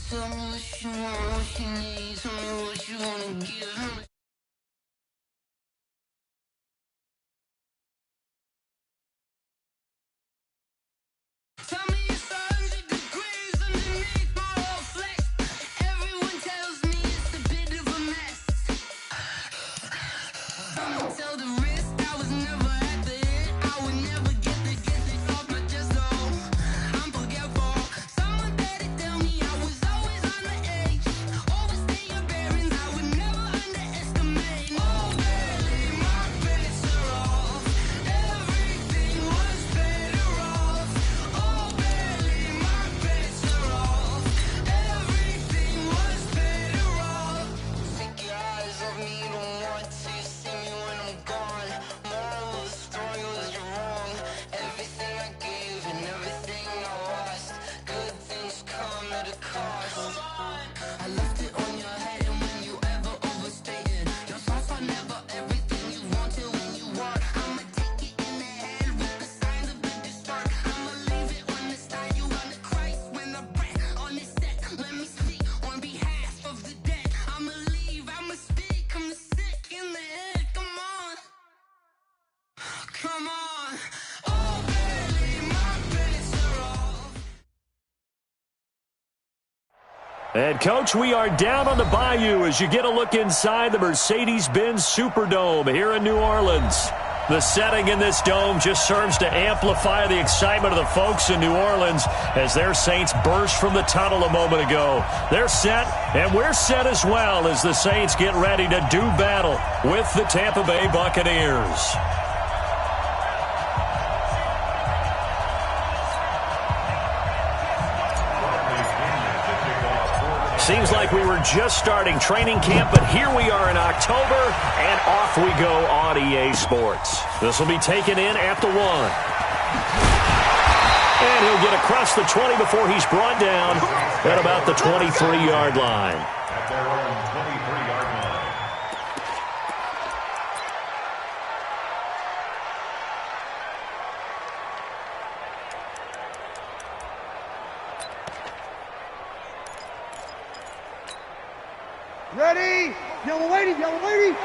Tell me what you want, what you need. Tell me what you wanna give. Tell me it's 100 degrees underneath my old flesh. Everyone tells me it's a bit of a mess. I'ma tell the risk I was never at the end. I would never get it off my chest, though. I'm forgetful. Someone better tell me I was always on the edge. Overstay your bearings, I would never underestimate. Oh, barely, my bets are off. Everything was better off. Oh, barely, my bets are off. Everything was better off. Take your eyes off me, don't want to see me when I'm gone. Moral of the story was you're wrong. Everything I gave and everything I lost. Good things come at a cost. I left it on your head, and when you ever overstated, your thoughts are never everything you wanted when you want. I'ma take it in the head with the signs of the distort. I'ma leave it on the side. You on the Christ when the breath on this set. Let me speak on behalf of the dead. I'ma leave, I'ma speak. I'm the sick in the head. Come on, come on. Oh, barely, my bets are off. And, Coach, we are down on the bayou as you get a look inside the Mercedes-Benz Superdome here in New Orleans. The setting in this dome just serves to amplify the excitement of the folks in New Orleans as their Saints burst from the tunnel a moment ago. They're set, and we're set as well as the Saints get ready to do battle with the Tampa Bay Buccaneers. Seems like we were just starting training camp, but here we are in October, and off we go on EA Sports. This will be taken in at the 1. And he'll get across the 20 before he's brought down at about the 23-yard line. At their own 23-yard line. Ready? Yellow lady, yellow lady.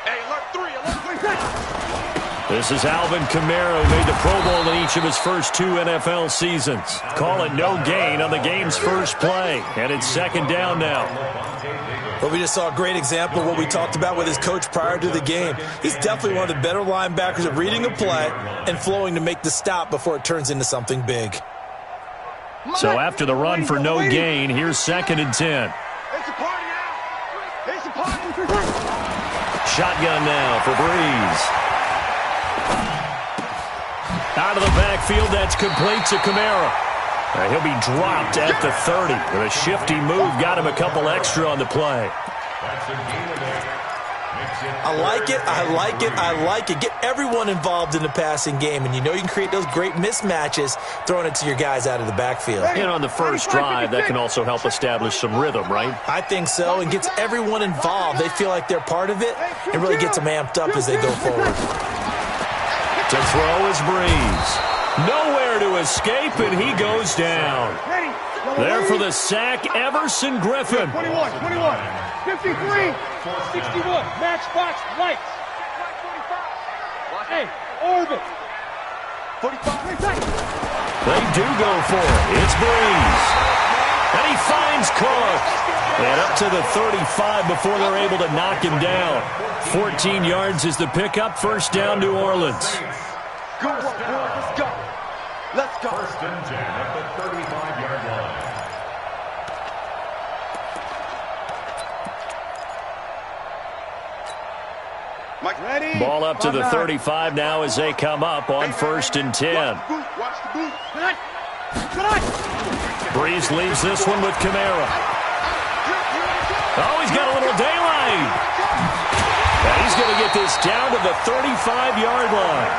Hey, alert 3, alert 3. This is Alvin Kamara, who made the Pro Bowl in each of his first 2 NFL seasons. Call it no gain on the game's first play, and it's second down now. Well, we just saw a great example of what we talked about with his coach prior to the game. He's definitely one of the better linebackers at reading a play and flowing to make the stop before it turns into something big. So after the run for no gain, here's 2nd and 10. It's a party out. It's a party. Shotgun now for Breeze. Out of the backfield, that's complete to Kamara. He'll be dropped at the 30. With a shifty move, got him a couple extra on the play. That's a gain of 8. I like it, I like it, I like it. Get everyone involved in the passing game, and you know you can create those great mismatches throwing it to your guys out of the backfield. And on the first drive, that can also help establish some rhythm, right? I think so, and gets everyone involved. They feel like they're part of it and really gets them amped up as they go forward. To throw is Breeze. Nowhere to escape, and he goes down. There for the sack, Everson Griffin. 21, 53, 61, matchbox lights. Hey, orbit. 45. They do go for it. It's Breeze. And he finds Cook. And up to the 35 before they're able to knock him down. 14 yards is the pickup. First down, New Orleans. Good work, boys. Let's go. Let's go. 1st and 10 at the 35-yard line. Mike, Ready? Ball up to the 35 now as they come up on 1st and 10. Watch the boot. Breeze leaves this one with Kamara. Oh, he's got a little daylight. And he's going to get this down to the 35-yard line.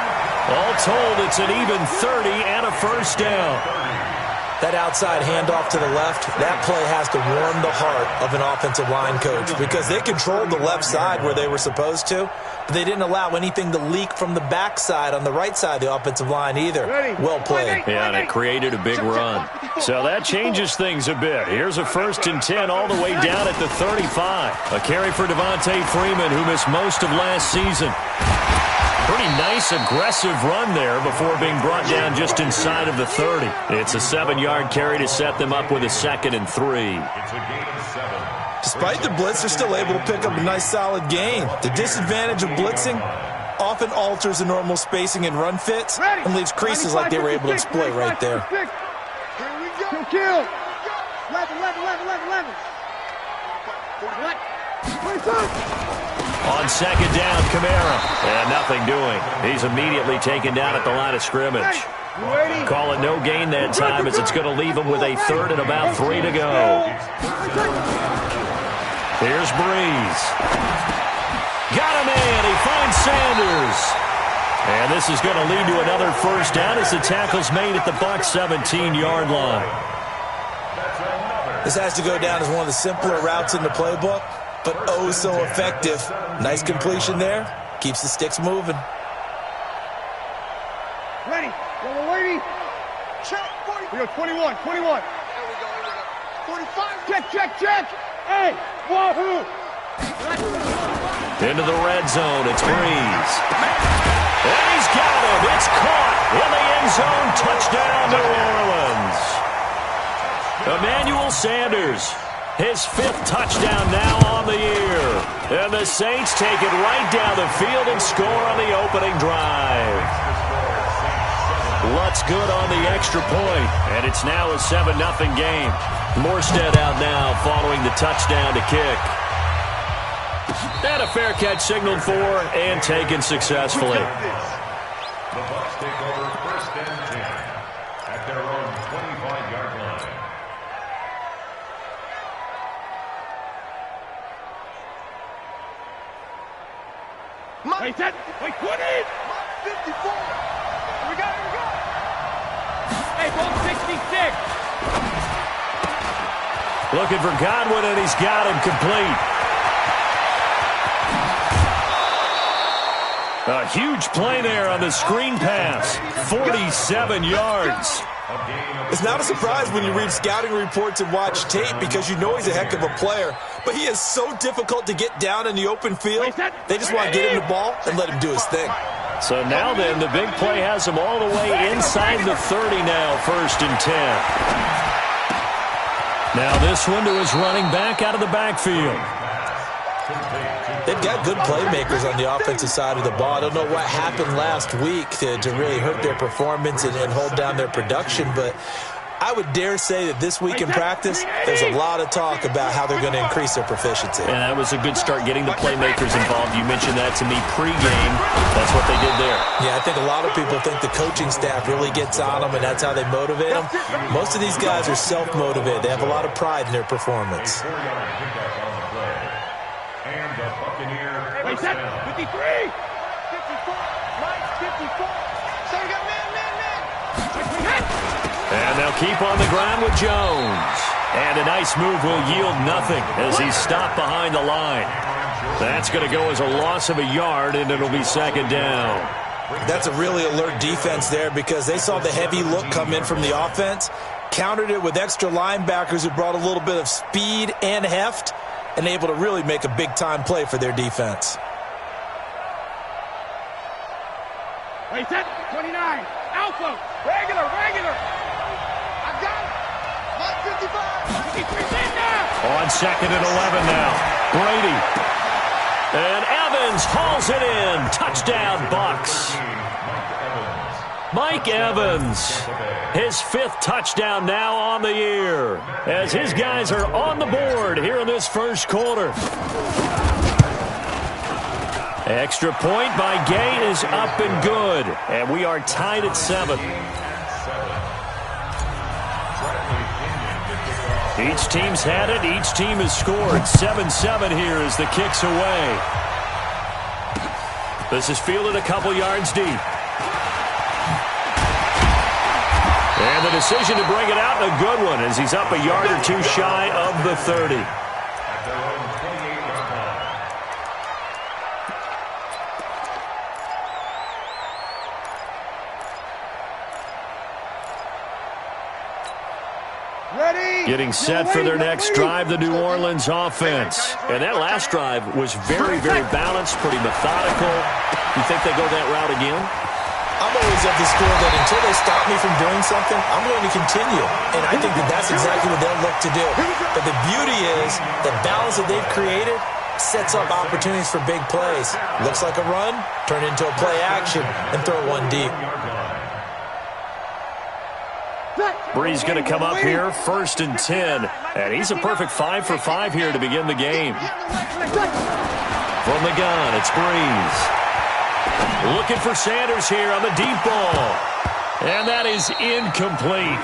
All told, it's an even 30 and a first down. That outside handoff to the left, that play has to warm the heart of an offensive line coach because they controlled the left side where they were supposed to, but they didn't allow anything to leak from the backside on the right side of the offensive line either. Well played. Yeah, and it created a big run. So that changes things a bit. Here's a 1st and 10 all the way down at the 35. A carry for Devontae Freeman, who missed most of last season. Pretty nice, aggressive run there before being brought down just inside of the 30. It's a 7-yard carry to set them up with a 2nd and 3. It's a gain of 7. Despite the blitz, they're still able to pick up a nice, solid gain. The disadvantage of blitzing often alters the normal spacing and run fits and leaves creases like they were able to exploit right there. Here we go. Kill. 11. 27. On 2nd down, Kamara. And nothing doing. He's immediately taken down at the line of scrimmage. Call it no gain that time as it's going to leave him with a 3rd and about 3 to go. Here's Breeze. Got him in. He finds Sanders. And this is going to lead to another 1st down as the tackle's made at the Bucs 17-yard line. This has to go down as one of the simpler routes in the playbook, but oh so effective. Nice completion there. Keeps the sticks moving. Ready. Yellow lady. Check. We go 21. There we go. 45. Check. Hey, wahoo. Into the red zone. It's Breeze. And he's got him. It's caught in the end zone. Touchdown, New Orleans. Emmanuel Sanders. His 5th touchdown now on the year. And the Saints take it right down the field and score on the opening drive. Lutz good on the extra point, and it's now a 7-0 game. Morstead out now following the touchdown to kick. And a fair catch signaled for and taken successfully. The Bucs take over 1st and 10 at their own 25-yard line. Wait, 20. 54. We got it. Hey, ball 66. Looking for Godwin, and he's got him complete. A huge play there on the screen pass. 47 yards. It's not a surprise when you read scouting reports and watch tape because you know he's a heck of a player, but he is so difficult to get down in the open field. They just want to get him the ball and let him do his thing. So now then, the big play has him all the way inside the 30 now, 1st and 10. Now this one to his running back out of the backfield. They've got good playmakers on the offensive side of the ball. I don't know what happened last week to really hurt their performance and hold down their production, but I would dare say that this week in practice, there's a lot of talk about how they're going to increase their proficiency. And that was a good start, getting the playmakers involved. You mentioned that to me pregame. That's what they did there. Yeah, I think a lot of people think the coaching staff really gets on them, and that's how they motivate them. Most of these guys are self-motivated. They have a lot of pride in their performance. And the Buccaneer. Wait, 53. 54. Right, 54. So we got man. And they'll keep on the ground with Jones. And a nice move will yield nothing as he's stopped behind the line. That's going to go as a loss of a yard, and it'll be 2nd down. That's a really alert defense there because they saw the heavy look come in from the offense, countered it with extra linebackers who brought a little bit of speed and heft, and able to really make a big-time play for their defense. Wait, 29. Alpha. Regular. I got it. 55. On 2nd and 11 now. Brady. And Evans hauls it in. Touchdown, Bucs. Mike Evans. His 5th touchdown now on the year as his guys are on the board here in this first quarter. Extra point by Gay is up and good, and we are tied at 7. Each team's had it. Each team has scored. 7-7 here as the kick's away. This is fielded a couple yards deep. And the decision to bring it out, a good one, as he's up a yard or two shy of the 30. At their own 28-yard line. Ready? Getting set for their next drive, the New Orleans offense. And that last drive was very, very balanced, pretty methodical. You think they go that route again? I'm always of the school that until they stop me from doing something, I'm going to continue. And I think that that's exactly what they'll look to do. But the beauty is the balance that they've created sets up opportunities for big plays. Looks like a run, turn into a play action, and throw one deep. Bree's going to come up here, 1st and 10. And he's a perfect 5 for 5 here to begin the game. From the gun, it's Breeze. Looking for Sanders here on the deep ball. And that is incomplete.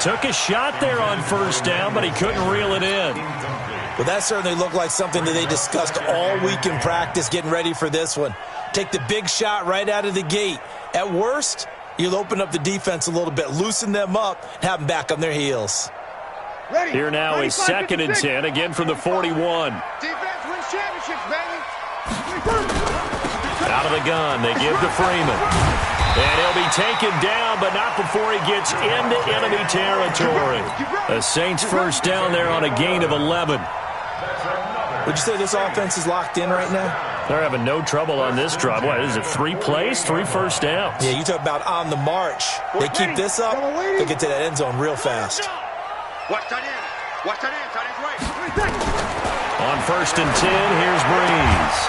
Took a shot there on 1st down, but he couldn't reel it in. Well, that certainly looked like something that they discussed all week in practice getting ready for this one. Take the big shot right out of the gate. At worst, you'll open up the defense a little bit, loosen them up, and have them back on their heels. Here now is 2nd and 10, again from the 41. Defense wins championships, baby. Out of the gun, they give to Freeman. And he'll be taken down, but not before he gets into enemy territory. The Saints 1st down there on a gain of 11. Would you say this offense is locked in right now? They're having no trouble on this drive. What is it, 3 plays, 3 1st downs? Yeah, you talk about on the march. They keep this up, they'll get to that end zone real fast. Watch that in. Watch that in. Tight end's right. On 1st and 10, here's Breeze.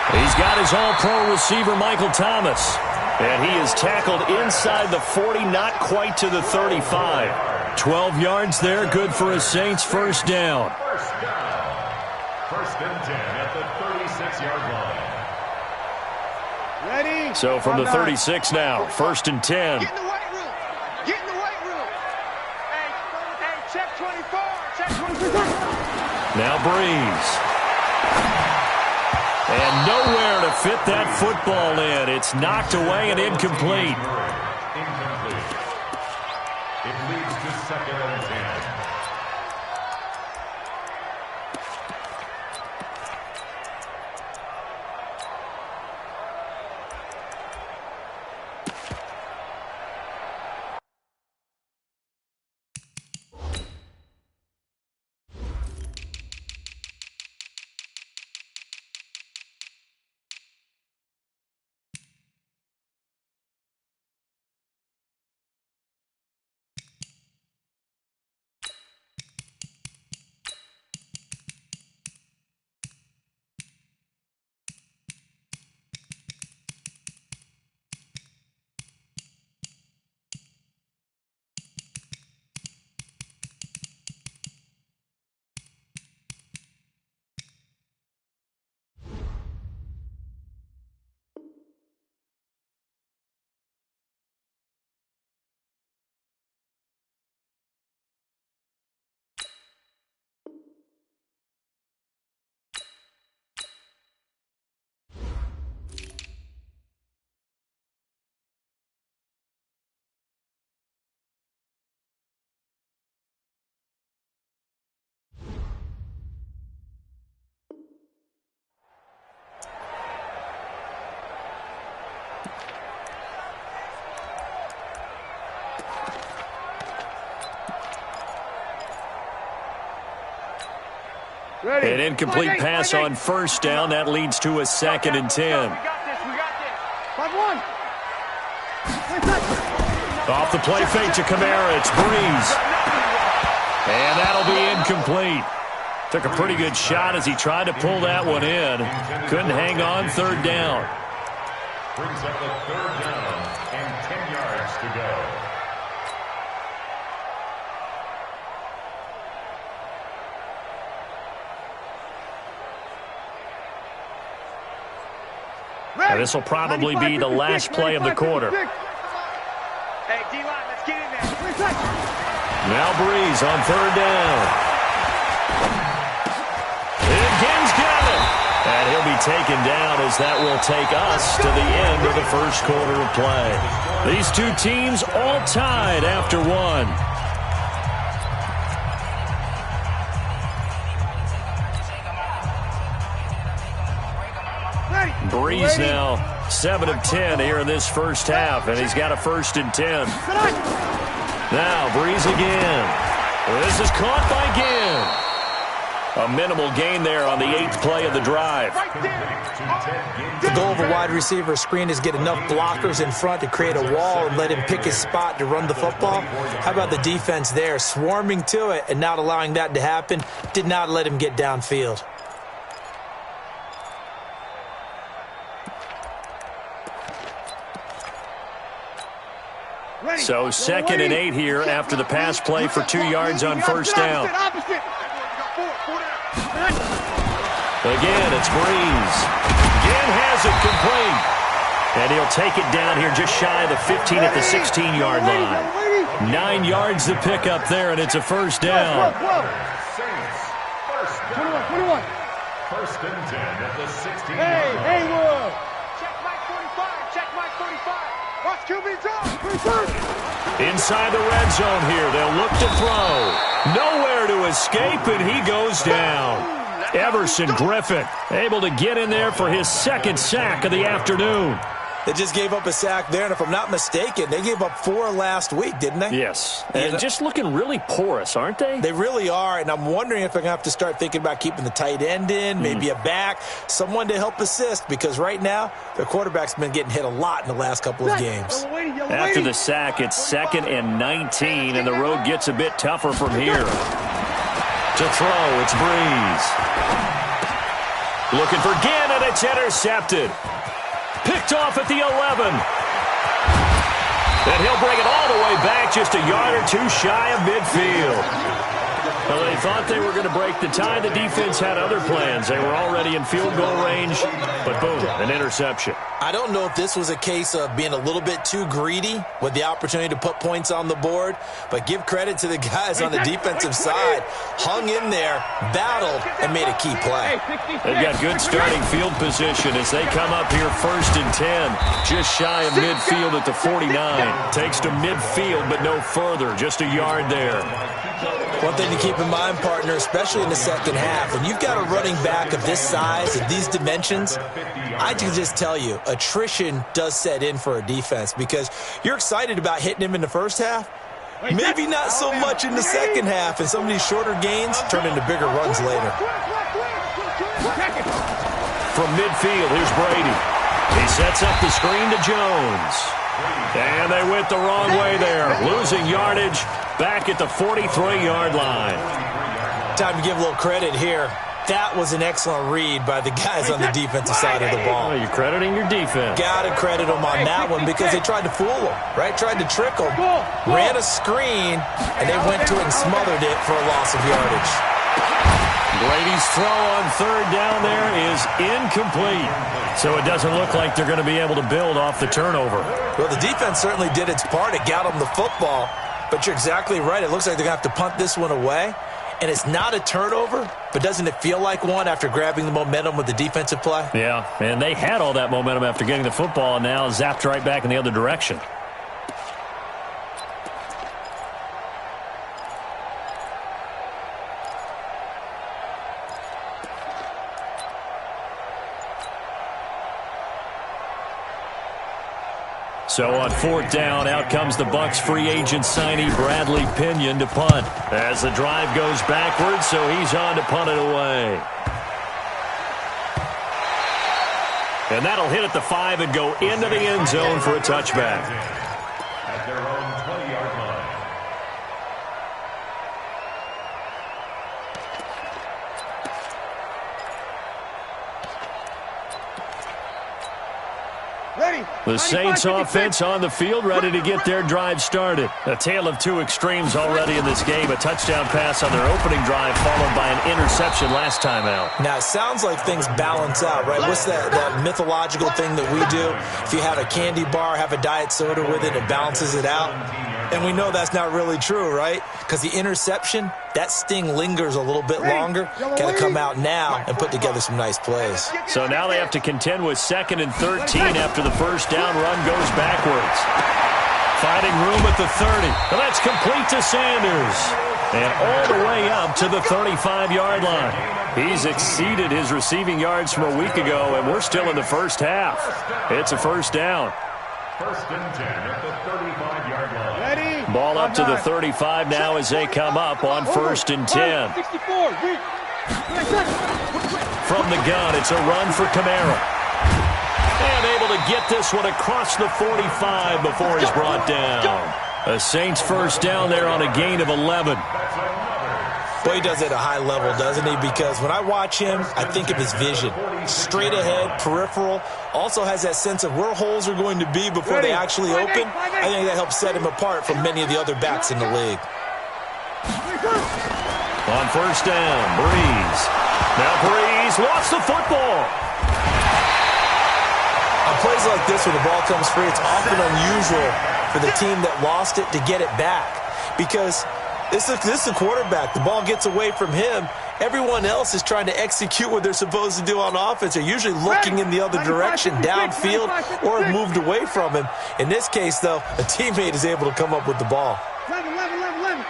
He's got his all-pro receiver, Michael Thomas. And he is tackled inside the 40, not quite to the 35. 12 yards there, good for a Saints 1st down. 1st and 10 at the 36-yard line. Ready? So from the 36 now, 1st and 10. Get in the weight room. Get in the weight room. Hey, check 24. Check 24. Now Breeze. And nowhere to fit that football in. It's knocked away and incomplete. Incomplete. It leads to 2nd and 10. Ready. An incomplete pass on 1st down. That leads to a 2nd and 10. We got this. We got this. 5-1. Off the play fake to Kamara. It's Breeze. And that'll be incomplete. Took a pretty good shot as he tried to pull that one in. Couldn't hang on, 3rd down. Brings up the 3rd down and 10 yards to go. Now, this will probably be the last play of the quarter. Hey, D-line, let's get in there. Now Breeze on 3rd down. Higgins got it. And he'll be taken down as that will take us to the end of the first quarter of play. These two teams all tied after one. Breeze now 7 of 10 here in this first half, and he's got a 1st and 10. Now Breeze again. This is caught by Ginn. A minimal gain there on the 8th play of the drive. The goal of a wide receiver screen is get enough blockers in front to create a wall and let him pick his spot to run the football. How about the defense there, swarming to it and not allowing that to happen? Did not let him get downfield. So 2nd and 8 here after the pass play for 2 yards on first down. Again, it's Breeze. Ginn has it complete. And he'll take it down here just shy of the 15 at the 16-yard line. 9 yards to pick up there, and it's a first down. 21. 1st and 10 at the 16-yard line. Hey, Wood. Check Mike 45. Check Mike 45. Watch QB drop. Inside the red zone here. They'll look to throw. Nowhere to escape, and he goes down. Everson Griffin able to get in there for his 2nd sack of the afternoon. They just gave up a sack there, and if I'm not mistaken, they gave up 4 last week, didn't they? Yes, and just looking really porous, aren't they? They really are, and I'm wondering if they're going to have to start thinking about keeping the tight end in, maybe a back, someone to help assist, because right now, their quarterback's been getting hit a lot in the last couple of games. After the sack, it's 2nd and 19, and the road gets a bit tougher from here. To throw, it's Breeze. Looking for Ginn, and it's intercepted. Picked off at the 11. And he'll bring it all the way back just a yard or 2 shy of midfield. Well, they thought they were going to break the tie. The defense had other plans. They were already in field goal range, but boom, an interception. I don't know if this was a case of being a little bit too greedy with the opportunity to put points on the board, but give credit to the guys on the defensive side. Hung in there, battled, and made a key play. They've got good starting field position as they come up here 1st and 10, just shy of midfield at the 49. Takes to midfield, but no further, just a yard there. One thing to keep in mind, partner, especially in the second half, when you've got a running back of this size and these dimensions, I can just tell you, attrition does set in for a defense because you're excited about hitting him in the first half. Maybe not so much in the second half, and some of these shorter gains turn into bigger runs later. From midfield, here's Brady. He sets up the screen to Jones. And they went the wrong way there, losing yardage back at the 43-yard line. Time to give a little credit here. That was an excellent read by the guys on the defensive side of the ball. Well, you're crediting your defense. Got to credit them on that one because they tried to fool them, right? Tried to trick them, ran a screen, and they went to it and smothered it for a loss of yardage. Brady's throw on 3rd down there is incomplete. So it doesn't look like they're going to be able to build off the turnover. Well, the defense certainly did its part. It got them the football. But you're exactly right. It looks like they're going to have to punt this one away. And it's not a turnover, but doesn't it feel like one after grabbing the momentum with the defensive play? Yeah, and they had all that momentum after getting the football and now zapped right back in the other direction. So on 4th down, out comes the Bucs free agent signee Bradley Pinion to punt. As the drive goes backwards, so he's on to punt it away. And that'll hit at the 5 and go into the end zone for a touchback. At their own 20-yard line. The Saints offense on the field, ready to get their drive started. A tale of 2 extremes already in this game. A touchdown pass on their opening drive, followed by an interception last time out. Now, it sounds like things balance out, right? What's that mythological thing that we do? If you have a candy bar, have a diet soda with it, it balances it out. And we know that's not really true, right? Because the interception, that sting lingers a little bit longer. Got to come out now and put together some nice plays. So now they have to contend with 2nd and 13 after the first down run goes backwards. Finding room at the 30. And that's complete to Sanders. And all the way up to the 35-yard line. He's exceeded his receiving yards from a week ago, and we're still in the first half. It's a first down. 1st and 10 at the 35-yard line. Ready? Ball up to the 35 now as they come up on 1st and 10. 64. From the gun, it's a run for Kamara. And able to get this one across the 45 before he's brought down. A Saints first down there on a gain of 11. Boy, he does it at a high level, doesn't he? Because when I watch him, I think of his vision. Straight ahead, peripheral. Also has that sense of where holes are going to be before they actually open. I think that helps set him apart from many of the other backs in the league. On first down, Breeze. Now Breeze lost the football. On plays like this where the ball comes free, it's often unusual for the team that lost it to get it back. Because this is a quarterback. The ball gets away from him. Everyone else is trying to execute what they're supposed to do on offense. They're usually looking in the other direction, downfield, or moved away from him. In this case, though, a teammate is able to come up with the ball. 11.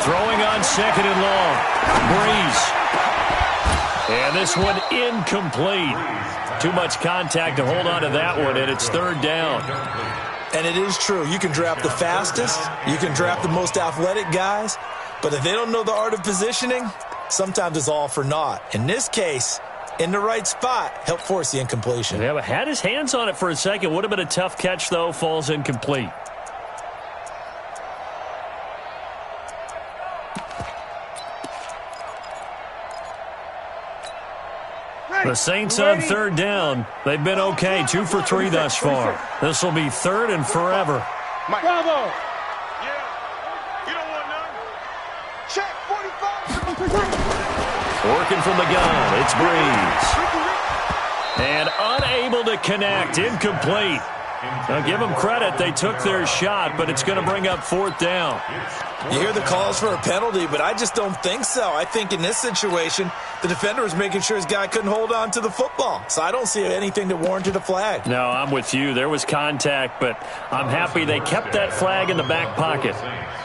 Throwing on 2nd and long. Breeze. And this one incomplete. Too much contact to hold on to that one, and it's 3rd down. And it is true. You can draft the fastest. You can draft the most athletic guys. But if they don't know the art of positioning, sometimes it's all for naught. In this case, in the right spot, help force the incompletion. Yeah, but had his hands on it for a second. Would have been a tough catch, though. Falls incomplete. The Saints on 3rd down. They've been okay. 2 for 3 thus far. This will be 3rd and forever. Bravo. Yeah. You don't want none. Check 45. Working from the gun. It's Breeze. And unable to connect. Incomplete. Now, give them credit. They took their shot, but it's going to bring up 4th down. You hear the calls for a penalty, but I just don't think so. I think in this situation, the defender was making sure his guy couldn't hold on to the football. So I don't see anything that warranted a flag. No, I'm with you. There was contact, but I'm happy they kept that flag in the back pocket.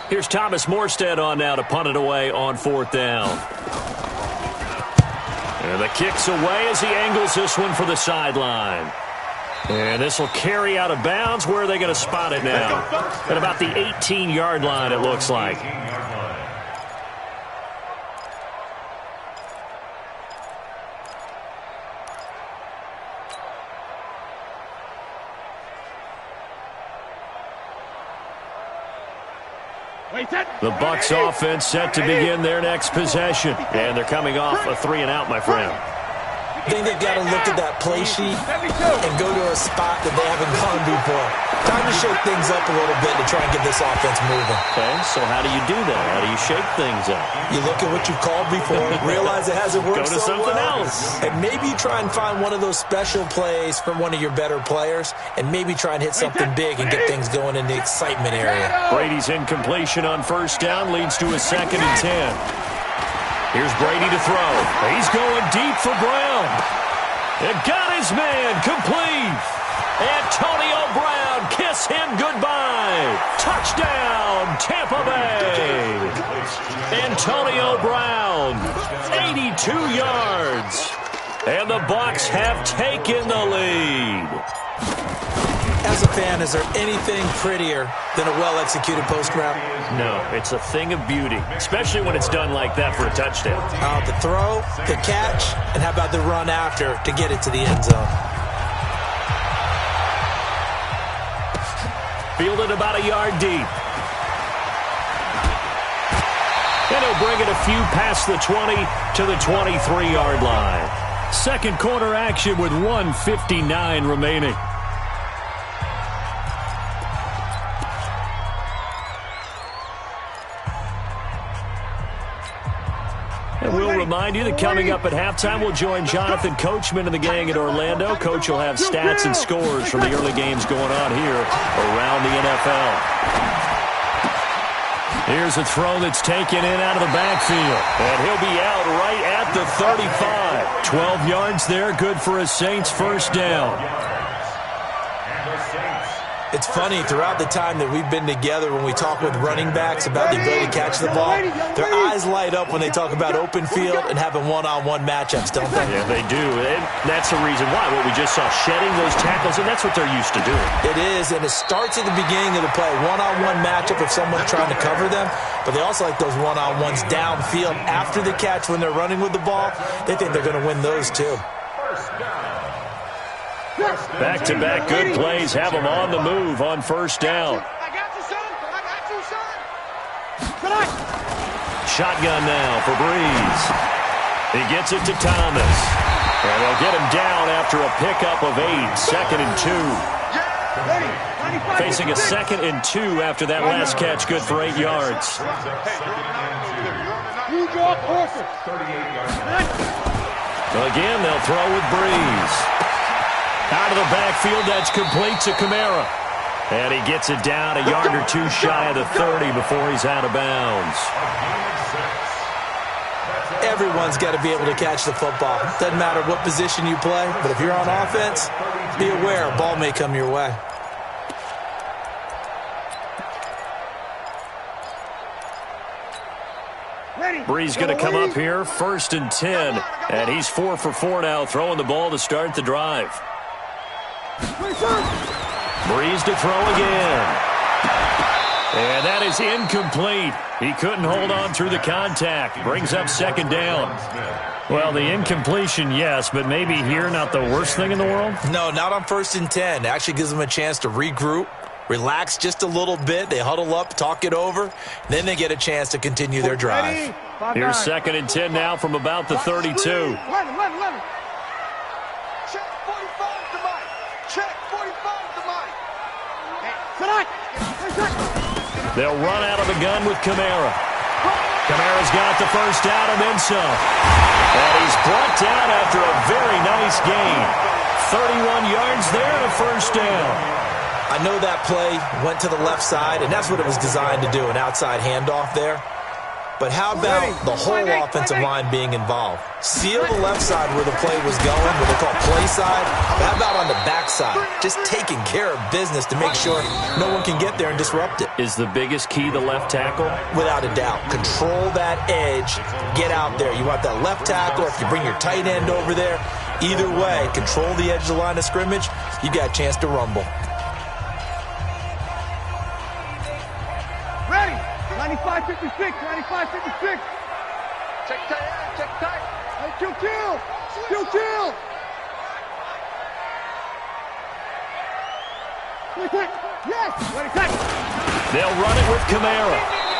Here's Thomas Morstead on now to punt it away on 4th down. And the kick's away as he angles this one for the sideline. And this will carry out of bounds. Where are they going to spot it now? At about the 18-yard line, it looks like. The Bucs offense set to begin their next possession. And they're coming off a 3-and-out, my friend. I think they've got to look at that play sheet and go to a spot that they haven't gone before. Time to shake things up a little bit to try and get this offense moving. Okay, so how do you do that? How do you shake things up? You look at what you've called before, realize it hasn't worked Go to so something well, else. and maybe you try and find one of those special plays from one of your better players, and maybe try and hit something big and get things going in the excitement area. Brady's incompletion on first down leads to a 2nd and 10. Here's Brady to throw. He's going deep for Brown. And got his man complete. Antonio Brown, kiss him goodbye. Touchdown, Tampa Bay. Antonio Brown, 82 yards. And the Bucs have taken the lead. As a fan, is there anything prettier than a well-executed post route? No, it's a thing of beauty, especially when it's done like that for a touchdown. The throw, the catch, and how about the run after to get it to the end zone? Fielded about a yard deep. And he'll bring it a few past the 20 to the 23-yard line. Second quarter action with 1:59 remaining. And we'll remind you that coming up at halftime, we'll join Jonathan Coachman and the gang at Orlando. Coach will have stats and scores from the early games going on here around the NFL. Here's a throw that's taken in out of the backfield. And he'll be out right at the 35. 12 yards there, good for a Saints first down. It's funny, throughout the time that we've been together, when we talk with running backs about the ability to catch the ball, their eyes light up when they talk about open field and having one-on-one matchups, don't they? Yeah, they do. And that's the reason why. What we just saw, shedding those tackles, and that's what they're used to doing. It is, and it starts at the beginning of the play. One-on-one matchup if someone's trying to cover them, but they also like those one-on-ones downfield after the catch when they're running with the ball. They think they're going to win those, too. Back-to-back good plays have them on the move on first down. I got you, son. I got you, son. Shotgun now for Breeze. He gets it to Thomas. And they'll get him down after a pickup of 8. 2nd and 2. Facing a 2nd and 2 after that last catch, good for 8 yards. Again, they'll throw with Breeze. Out of the backfield, that's complete to Kamara. And he gets it down a yard or two shy of the 30 before he's out of bounds. Everyone's got to be able to catch the football. Doesn't matter what position you play, but if you're on offense, be aware a ball may come your way. Breeze going to come up here, 1st and 10. And he's 4 for 4 now, throwing the ball to start the drive. Breeze to throw again. And that is incomplete. He couldn't hold on through the contact. Brings up 2nd down. Well, the incompletion, yes, but maybe here not the worst thing in the world? No, not on 1st and 10. It actually gives them a chance to regroup, relax just a little bit. They huddle up, talk it over, then they get a chance to continue their drive. Here's 2nd and 10 now from about the 32. 11. Check 45 to Mike. Check 45 to Mike. They'll run out of the gun with Kamara. Kamara's got the first down and then some. And he's brought down after a very nice gain. 31 yards there and a first down. I know that play went to the left side, and that's what it was designed to do, an outside handoff there. But how about the whole offensive line being involved? Seal the left side where the play was going, what they call play side. But how about on the back side? Just taking care of business to make sure no one can get there and disrupt it. Is the biggest key the left tackle? Without a doubt. Control that edge. Get out there. You want that left tackle, if you bring your tight end over there. Either way, control the edge of the line of scrimmage. You got a chance to rumble. 95-56. Check tight. Hey, kill. Yes. They'll run it with Kamara.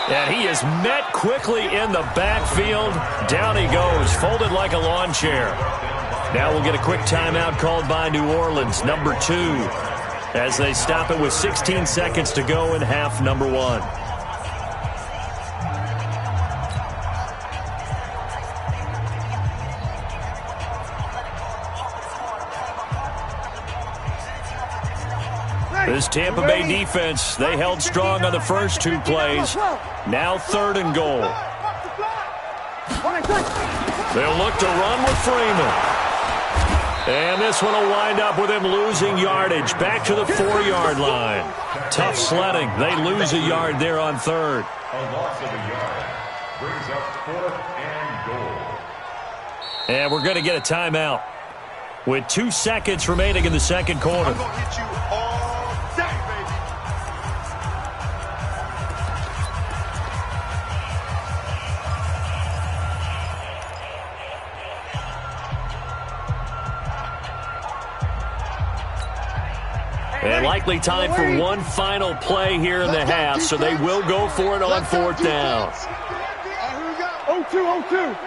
And he is met quickly in the backfield. Down he goes, folded like a lawn chair. Now we'll get a quick timeout called by New Orleans, number 2, as they stop it with 16 seconds to go in half number 1. This Tampa Bay defense, they held strong on the first 2 plays. Now 3rd and goal. They'll look to run with Freeman. And this one will wind up with him losing yardage. Back to the 4-yard line. Tough sledding. They lose a yard there on 3rd. A loss of a yard brings up 4th and goal. And we're going to get a timeout with 2 seconds remaining in the second quarter. I'm going to hit you all day, baby. And likely time for one final play here in the half, so they will go for it on 4th down. 0-2.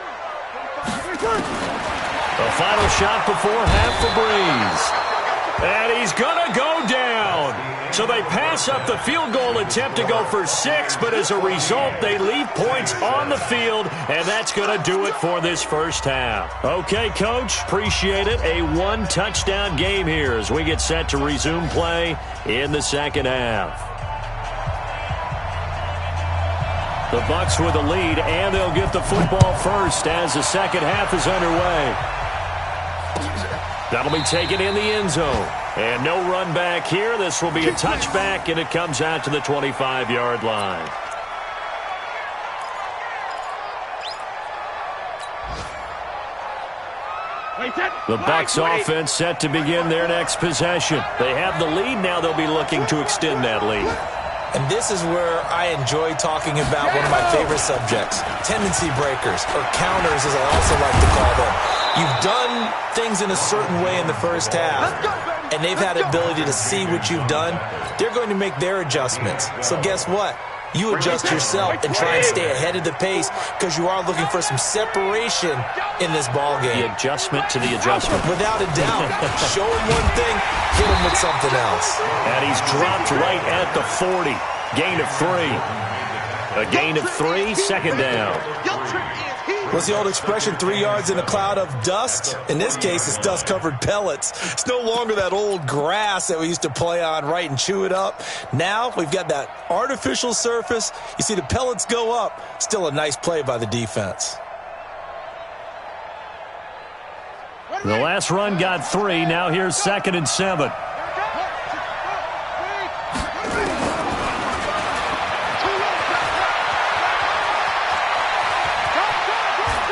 The final shot before half for Breeze. And he's going to go down. So they pass up the field goal attempt to go for 6, but as a result, they leave points on the field, and that's going to do it for this first half. Okay, Coach, appreciate it. A one-touchdown game here as we get set to resume play in the second half. The Bucs with the lead, and they'll get the football first as the second half is underway. That'll be taken in the end zone. And no run back here. This will be a touchback, and it comes out to the 25-yard line. The Bucs offense set to begin their next possession. They have the lead. Now they'll be looking to extend that lead. And this is where I enjoy talking about one of my favorite subjects, tendency breakers, or counters as I also like to call them. You've done things in a certain way in the first half, and they've had the ability to see what you've done. They're going to make their adjustments. So guess what? You adjust yourself and try and stay ahead of the pace because you are looking for some separation in this ball game. The adjustment to the adjustment. Without a doubt. Show him one thing, hit him with something else. And he's dropped right at the 40. Gain of 3. A gain of 3, second down. What's the old expression, 3 yards in a cloud of dust? In this case, it's dust-covered pellets. It's no longer that old grass that we used to play on, right, and chew it up. Now we've got that artificial surface. You see the pellets go up. Still a nice play by the defense. The last run got 3. Now here's 2nd and 7.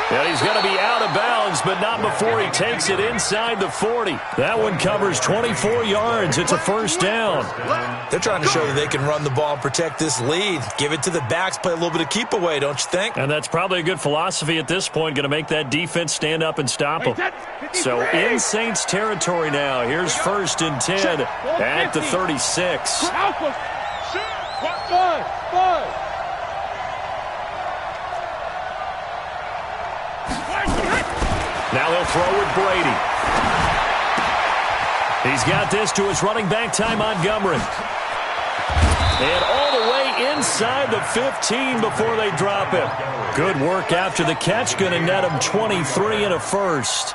And he's going to be out of bounds, but not before he takes it inside the 40. That one covers 24 yards. It's a first down. They're trying to show that they can run the ball and protect this lead. Give it to the backs, play a little bit of keep away, don't you think? And that's probably a good philosophy at this point, going to make that defense stand up and stop them. So in Saints territory now. Here's 1st and 10 at the 36. Now they'll throw with Brady. He's got this to his running back, Ty Montgomery. And all the way inside the 15 before they drop him. Good work after the catch. Going to net him 23 and a first.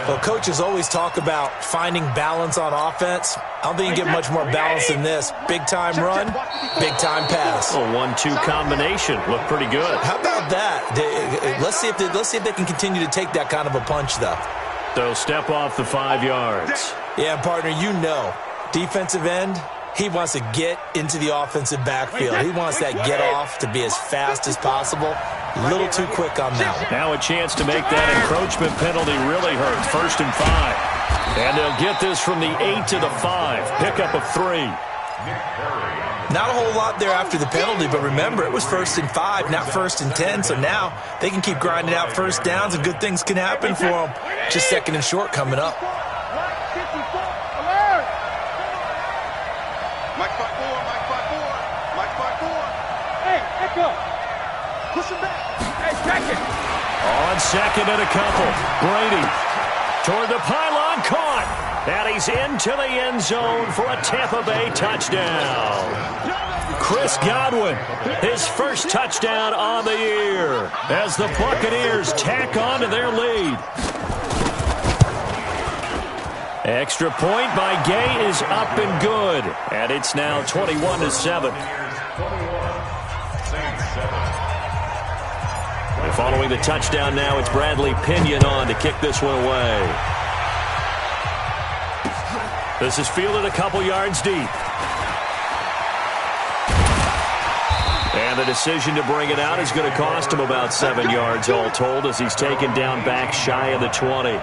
Well, coaches always talk about finding balance on offense. I don't think you get much more balance than this. Big-time run, big-time pass. A 1-2 combination. Looked pretty good. How about that? Let's see if they can continue to take that kind of a punch, though. They'll step off the 5 yards. Yeah, partner, you know, defensive end, he wants to get into the offensive backfield. He wants that get off to be as fast as possible. A little too quick on that one. Now a chance to make that encroachment penalty really hurt. 1st and 5. And they'll get this from the 8 to the 5. Pickup of 3. Not a whole lot there after the penalty, but remember, it was 1st and 5, not 1st and 10. So now they can keep grinding out first downs and good things can happen for them. Just 2nd and short coming up. Mike 5-4, Mike 5-4, Mike 5-4. Hey, Echo, push him back. Hey, 2nd. On 2nd and a couple. Brady toward the pylon, caught. And he's into the end zone for a Tampa Bay touchdown. Chris Godwin, his first touchdown on the year as the Buccaneers tack on to their lead. Extra point by Gay is up and good. And it's now 21-7. And following the touchdown now, it's Bradley Pinion on to kick this one away. This is fielded a couple yards deep. And the decision to bring it out is going to cost him about 7 yards all told as he's taken down back shy of the 20.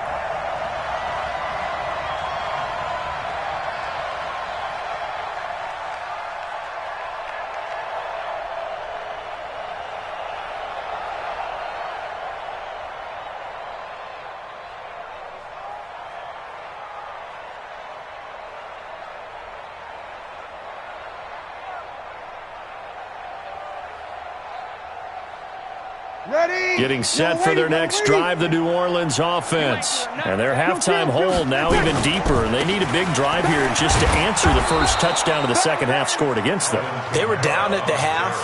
Getting set for their next drive, the New Orleans offense. And their halftime hole now even deeper. And they need a big drive here just to answer the first touchdown of the second half scored against them. They were down at the half.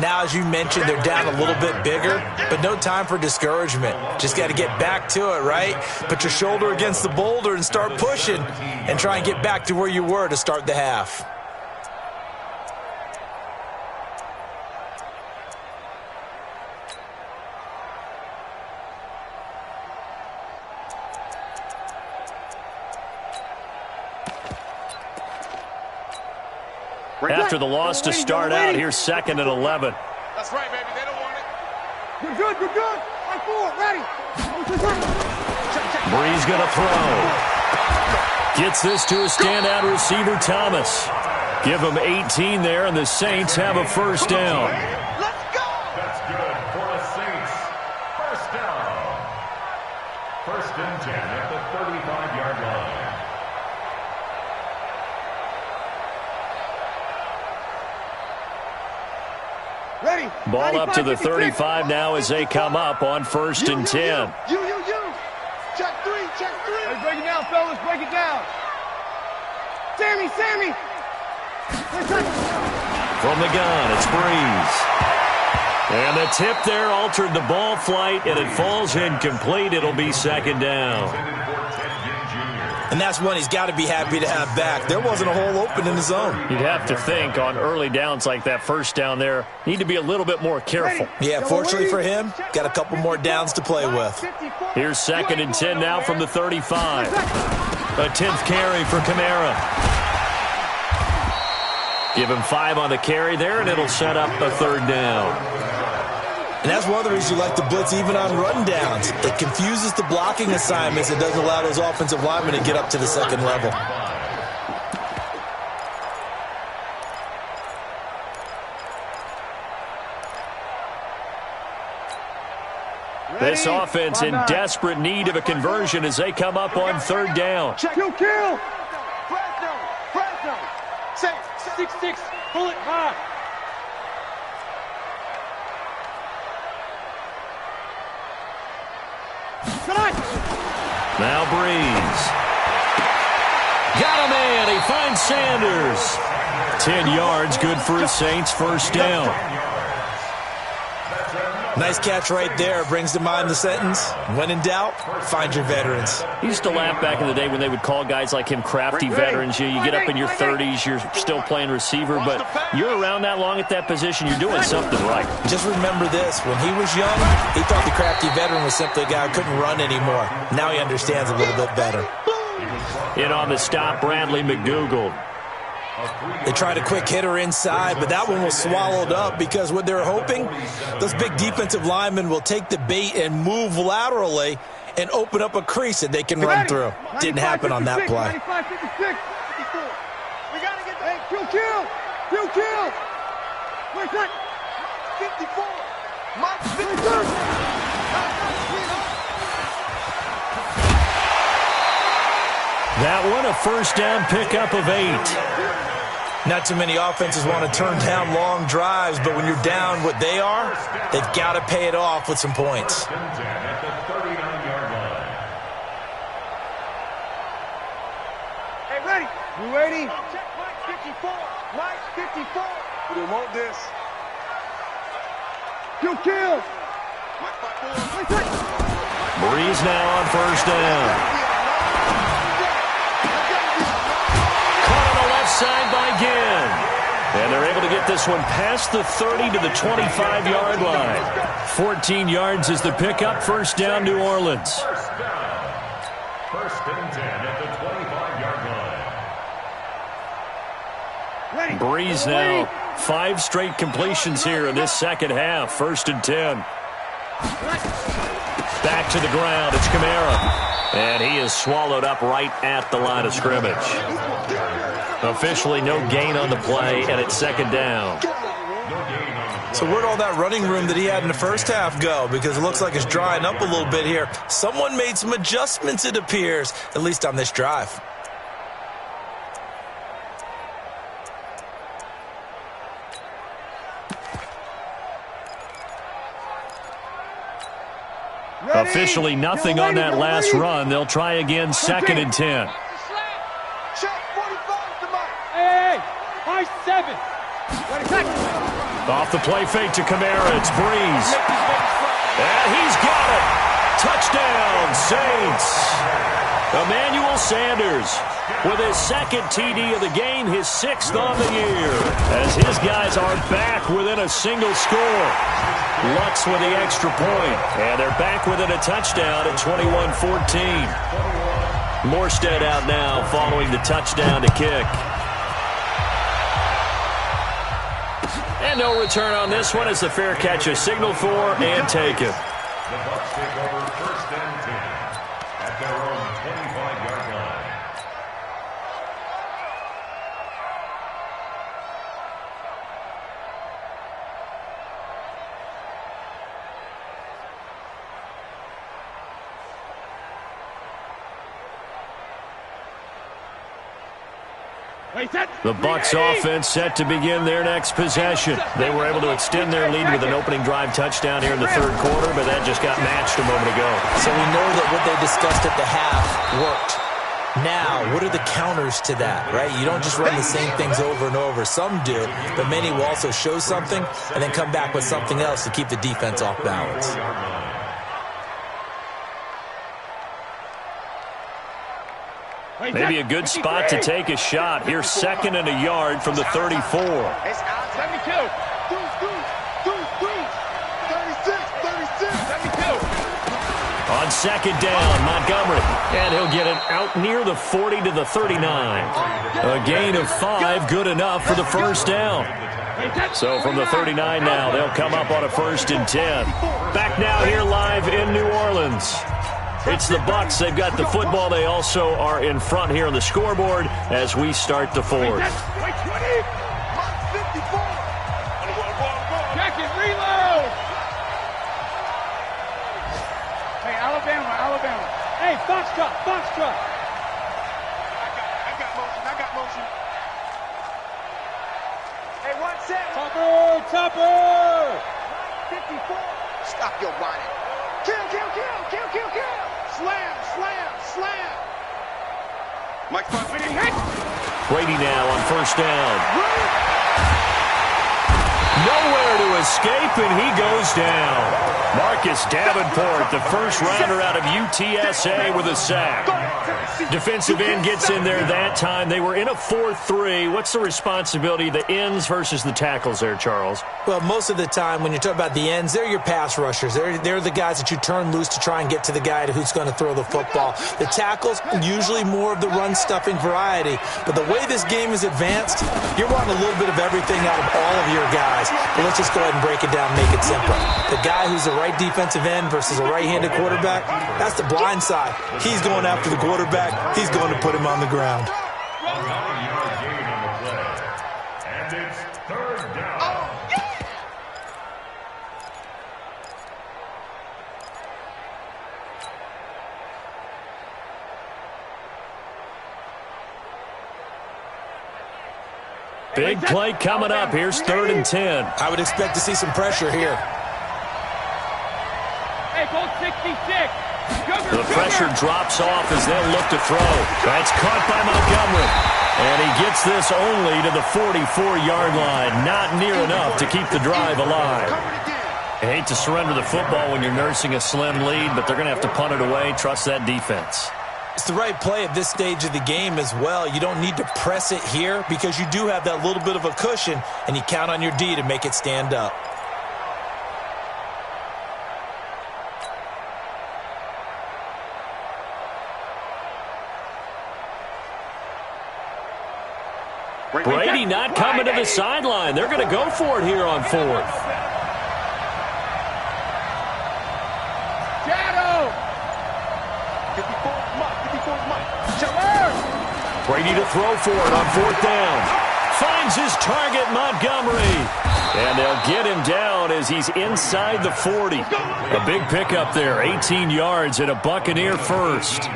Now, as you mentioned, they're down a little bit bigger, but no time for discouragement. Just got to get back to it, right? Put your shoulder against the boulder and start pushing and try and get back to where you were to start the half. After the loss to start out, here's 2nd and 11. That's right, baby. They don't want it. You're good, you're good. Right forward, ready. Bree's going to throw. Gets this to a standout receiver, Thomas. Give him 18 there, and the Saints have a first down. Let's go. That's good for the Saints. First down. 1st and 10 at the 35-yard line. Ready. Ball up to the 35 now as they come up on 1st and 10. You. Check three. Hey, break it down, fellas. Break it down. Sammy. From the gun, it's Breeze. And the tip there altered the ball flight, and it falls incomplete. It'll be 2nd down. And that's one he's got to be happy to have back. There wasn't a hole open in the zone. You'd have to think on early downs like that first down there, need to be a little bit more careful. Yeah, fortunately for him, got a couple more downs to play with. Here's 2nd and 10 now from the 35. A 10th carry for Kamara. Give him 5 on the carry there, and it'll set up a 3rd down. And that's one of the reasons you like to blitz even on run downs. It confuses the blocking assignments. It doesn't allow those offensive linemen to get up to the 2nd level. This offense in desperate need of a conversion as they come up on 3rd down. Kill. Fresno. 6-6. Pull it high. Now Breeze. Got him in. He finds Sanders. 10 yards, good for his Saints. First down. Nice catch right there. Brings to mind the sentence, when in doubt, find your veterans. He used to laugh back in the day when they would call guys like him crafty veterans. You get up in your 30s, you're still playing receiver, but you're around that long at that position, you're doing something right. Just remember this. When he was young, he thought the crafty veteran was simply a guy who couldn't run anymore. Now he understands a little bit better. In on the stop, Bradley McDougald. They tried a quick hitter inside, but that one was swallowed up because what they're hoping, those big defensive linemen will take the bait and move laterally and open up a crease that they can run through. Didn't happen on that play. 95, 56, 54. We got to get that. Hey, kill. Where's that? 54. Mike 53. That one a first down pickup of 8. Not too many offenses want to turn down long drives, but when you're down what they are, they've got to pay it off with some points. At the 39-yard line. Hey, ready? You ready? Check Mike 54. We don't want this. Kill. Mike 54. Breeze now on first down. Side by Ginn. And they're able to get this one past the 30 to the 25-yard line. 14 yards is the pickup. First down, New Orleans. First down. 1st and 10 at the 25-yard line. Breeze now. 5 straight completions here in this second half. 1st and 10. Back to the ground. It's Kamara. And he is swallowed up right at the line of scrimmage. Officially no gain on the play, and it's 2nd down. So where'd all that running room that he had in the first half go? Because it looks like it's drying up a little bit here. Someone made some adjustments, it appears, at least on this drive. Officially nothing on that last run. They'll try again, 2nd and 10. Check 45 to Mike. Hey, high 7. Off the play fake to Kamara. It's Breeze. And he's got it. Touchdown, Saints. Emmanuel Sanders with his 2nd TD of the game, his 6th on the year, as his guys are back within a single score. Lutz with the extra point, and they're back within a touchdown at 21-14. Morstead out now following the touchdown to kick. And no return on this one as the fair catch is signaled for and taken. The Bucs take over 1st and 10 at their own 25-yard line. The Bucs offense set to begin their next possession. They were able to extend their lead with an opening drive touchdown here in the 3rd quarter, but that just got matched a moment ago. So we know that what they discussed at the half worked. Now, what are the counters to that, right? You don't just run the same things over and over. Some do, but many will also show something and then come back with something else to keep the defense off balance. Maybe a good spot to take a shot. Here's 2nd and a yard from the 34. It's out. 72. 36. On 2nd down, Montgomery. And he'll get it out near the 40 to the 39. A gain of 5, good enough for the 1st down. So from the 39 now, they'll come up on a 1st and 10. Back now here live in New Orleans. It's the Bucs. They've got the football. They also are in front here on the scoreboard as we start the 4th. Jacket, reload. Hey, Alabama. Hey, Foxtrot. I got motion. Hey, 1 second. Topper. 54. Stop your whining. Kill. Slam. Mike Brady now on 1st down. Nowhere to escape, and he goes down. Marcus Davenport, the 1st rounder out of UTSA with a sack. Defensive end gets in there that time. They were in a 4-3. What's the responsibility of the ends versus the tackles there, Charles? Well, most of the time when you talk about the ends, they're your pass rushers. They're the guys that you turn loose to try and get to the guy who's going to throw the football. The tackles, usually more of the run-stuffing variety. But the way this game is advanced, you're wanting a little bit of everything out of all of your guys. But let's just go ahead and break it down and make it simple. The guy who's the right defensive end versus a right-handed quarterback, that's the blind side. He's going after the quarterback. He's going to put him on the ground. A 9-yard gain on the play. And it's 3rd down. Big play coming up. Here's 3rd and 10. I would expect to see some pressure here. Hey, goal 66. The pressure drops off as they'll look to throw. That's caught by Montgomery. And he gets this only to the 44-yard line. Not near enough to keep the drive alive. I hate to surrender the football when you're nursing a slim lead, but they're going to have to punt it away. Trust that defense. It's the right play at this stage of the game as well. You don't need to press it here because you do have that little bit of a cushion, and you count on your D to make it stand up. Brady not coming to the sideline. They're going to go for it here on 4th. Shadow. 54 Mike. Brady to throw for it on 4th down. Finds his target, Montgomery. And they'll get him down as he's inside the 40. A big pickup there, 18 yards and a Buccaneer first.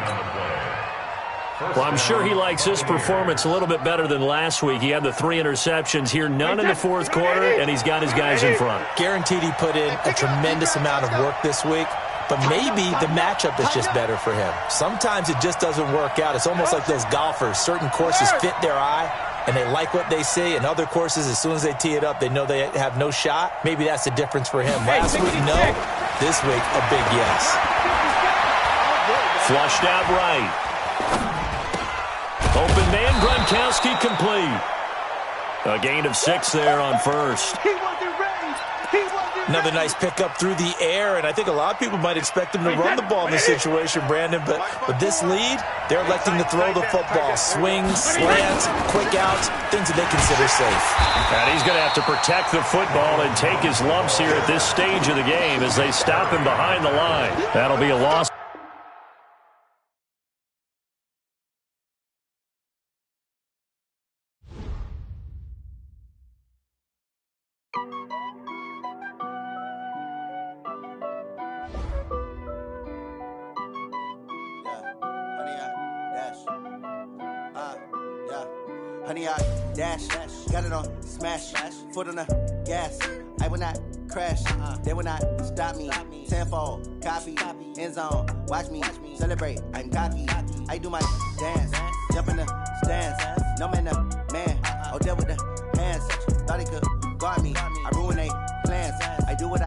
Well, I'm sure he likes his performance a little bit better than last week. He had the 3 interceptions here, none in the 4th quarter, and he's got his guys in front. Guaranteed he put in a tremendous amount of work this week. but maybe the matchup is just better for him. Sometimes it just doesn't work out. It's almost like those golfers. Certain courses fit their eye, and they like what they see, and other courses, as soon as they tee it up, they know they have no shot. Maybe that's the difference for him. Last week, no. This week, a big yes. Flushed out right. Open man, Gronkowski complete. A gain of 6 there on first. He wasn't ready. Another nice pickup through the air, and I think a lot of people might expect him to run the ball in this situation, Brandon, but with this lead, they're electing to throw the football. Swings, slants, quick outs, things that they consider safe. And he's going to have to protect the football and take his lumps here at this stage of the game as they stop him behind the line. That'll be a loss. Honey, I dash, got it on smash, foot on the gas. I will not crash, they will not stop me. Tenfold, copy, end zone, watch me celebrate. I'm cocky, I do my dance, jump in the stands. No man, the man, oh, there with the hands. Thought he could guard me, I ruin they plans. I do what I